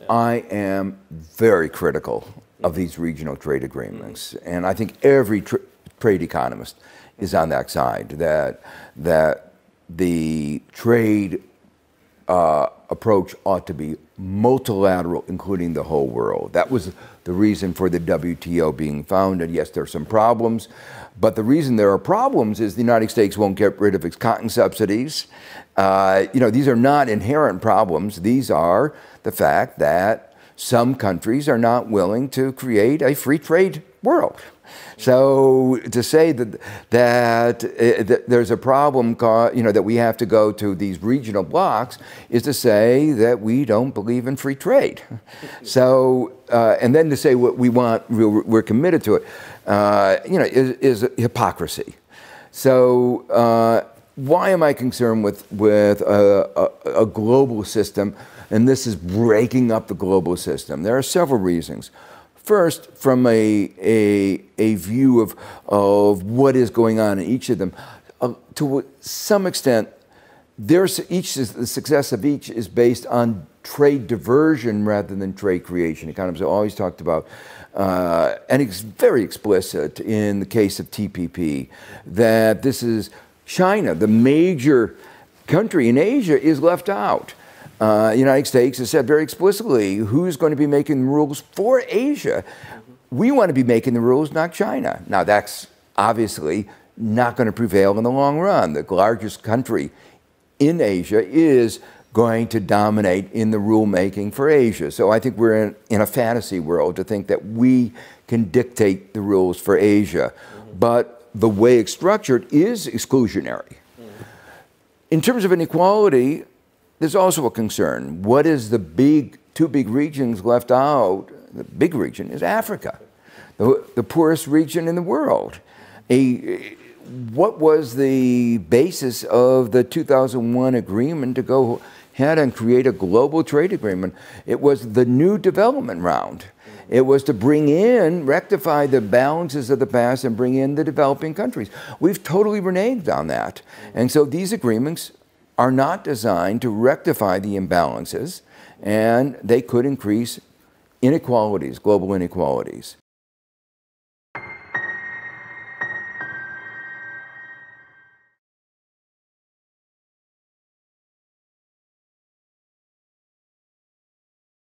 I am very critical of these regional trade agreements, and I think every trade economist is on that side, that the trade approach ought to be multilateral, including the whole world. That was the reason for the WTO being founded. Yes, there are some problems, but the reason there are problems is the United States won't get rid of its cotton subsidies. These are not inherent problems. These are the fact that some countries are not willing to create a free trade world. So to say that there's a problem, that we have to go to these regional blocks is to say that we don't believe in free trade. So, and then to say what we want, we're committed to it, is hypocrisy. So why am I concerned with a global system? And this is breaking up the global system. There are several reasons. First, from a view of what is going on in each of them, to some extent, the success of each is based on trade diversion rather than trade creation. Economists have always talked about, and it's very explicit in the case of TPP, that this is China, the major country in Asia, is left out. The United States has said very explicitly who's going to be making the rules for Asia. We want to be making the rules, not China. Now, that's obviously not going to prevail in the long run. The largest country in Asia is going to dominate in the rulemaking for Asia. So I think we're in a fantasy world to think that we can dictate the rules for Asia. But the way it's structured is exclusionary. In terms of inequality, there's also a concern. What is the two big regions left out? The big region is Africa, the poorest region in the world. What was the basis of the 2001 agreement to go ahead and create a global trade agreement? It was the new development round. It was to rectify the balances of the past and bring in the developing countries. We've totally reneged on that. And so these agreements are not designed to rectify the imbalances, and they could increase inequalities, global inequalities.